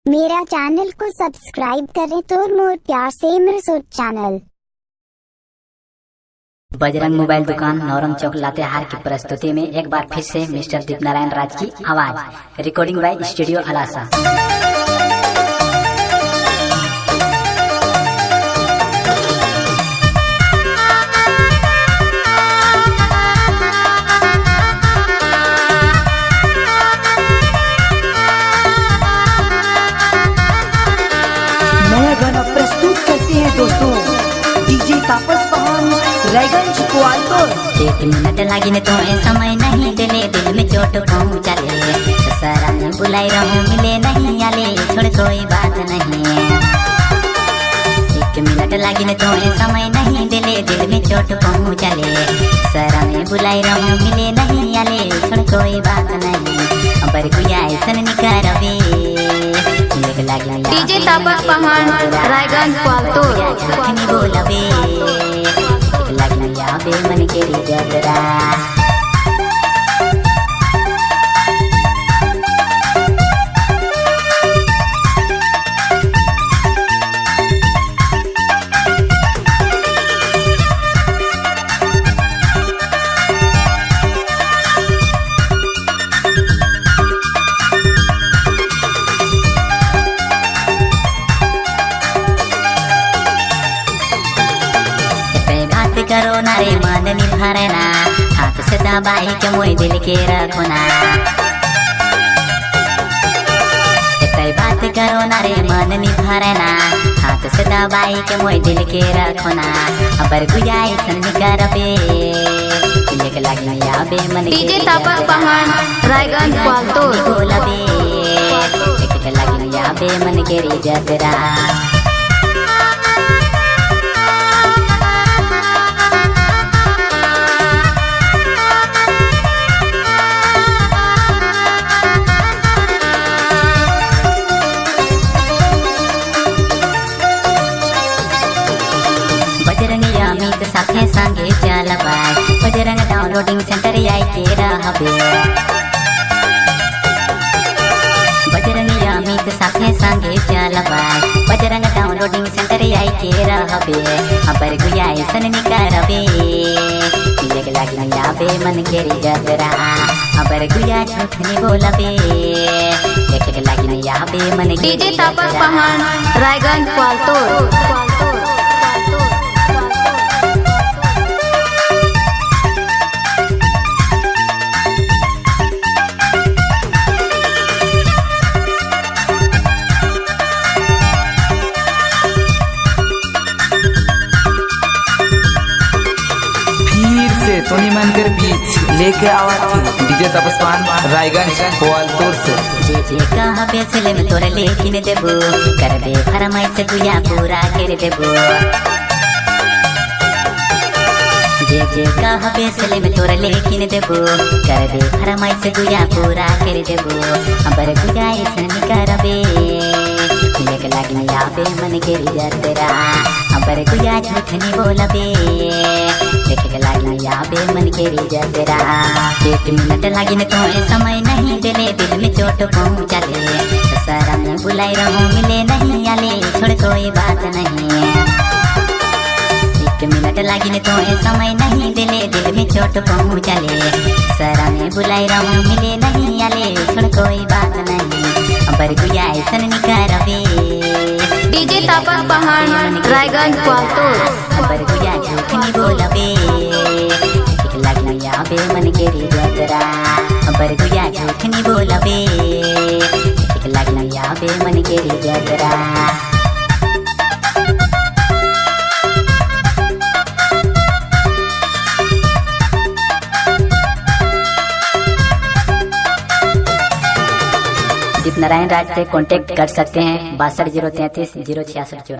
मेरा चैनल को सब्सक्राइब करें तो मोर प्यार से मेरे सोच चैनल। बजरंग मोबाइल दुकान नौरंग चौक लातेहार की प्रस्तुति में एक बार फिर से मिस्टर दीपनारायण राज की आवाज। Recording by studio Alasa. नया गाना प्रस्तुत करते हैं दोस्तों डीजे तापस पहाड़ रायगंज ग्वालियर। 1 मिनट लागिन तो समय नहीं दिले, दिल में चोट पहुँचा ले। ससुराल में बुलाई रहूं मिले नहीं आले, छोड़ कोई बात नहीं। 1 मिनट लागिन तो समय नहीं दिले, दिल में चोट पहुँचा ले। ससुराल में बुलाई रहूं मिले नहीं आले, छोड़ कोई बात नहीं। पर कोई ऐसन निकरवे डीजे तापस पहाड़ रायगंज ग्वालियर। बोलबे लगना बे मन के जतरा। करो ना रे मन निभारे ना, हाथ से दबाई के मोई दिल के रखो ना। बात करो ना रे मन निभारे ना, हाथ से दबाई के मोई दिल के रखो ना। अबर गुजाई सन करबे दिल के लगी आबे मन। डीजे तापस पहाड़ रायगंज ग्वालियर। बोलबे दिल के लगी आबे मन के जतरा। अमित साथे संगे चलबाय, बजरंग डाउनलोडिंग सेंटर आई के रहबे। बजरंग अमित साथे संगे चलबाय, बजरंग डाउनलोडिंग सेंटर आई के रहबे। अबर गुया ऐसन निकरबे दिल के लगी आबे मन के जतरा। अबर गुया झूठ नहीं बोलबे देखे के लगी आबे मन के। डीजे तापस पहाड़ रायगंज ग्वालियर। सोनी मनकर बीच लेके आवा थी डीजे तापस पहाड़ रायगंज ग्वालियर से। जे कहा बेचले में तोरा लेकिन देबो, करबे फरमाइश गुया पूरा कर देबो। जे कहा बेचले में तोरा लेकिन देबो, करबे फरमाइश गुया पूरा कर देबो। अबर गुया ऐसन करबे दिल के लगी आबे मन के जतरा। अबर गुया झूठ नहीं बोलबे देखे के लगी आबे मन के जतरा। 1 मिनट लागिन तो समय नहीं दिले, दिल में चोट पहुँचा ले। ससुराल में बुलाई रहूं मिले नहीं आले, छोड़ कोई बात नहीं। 1 मिनट लागिन तो समय नहीं दिले, दिल में चोट पहुँचा ले। ससुराल में बुलाई रहूं मिले नहीं आले, छोड़ कोई बात नहीं। अबर गुया ऐसन निकरबे डीजे तापस पहाड़ रायगंज ग्वालियर। अबर गुया झूठ नहीं बोलबे लगी आबे मन के जतरा। अबर गुया झूठ नहीं बोलबे लगी आबे मन के जतरा। दीपनारायण राज से कांटेक्ट कर सकते हैं 62 033 066।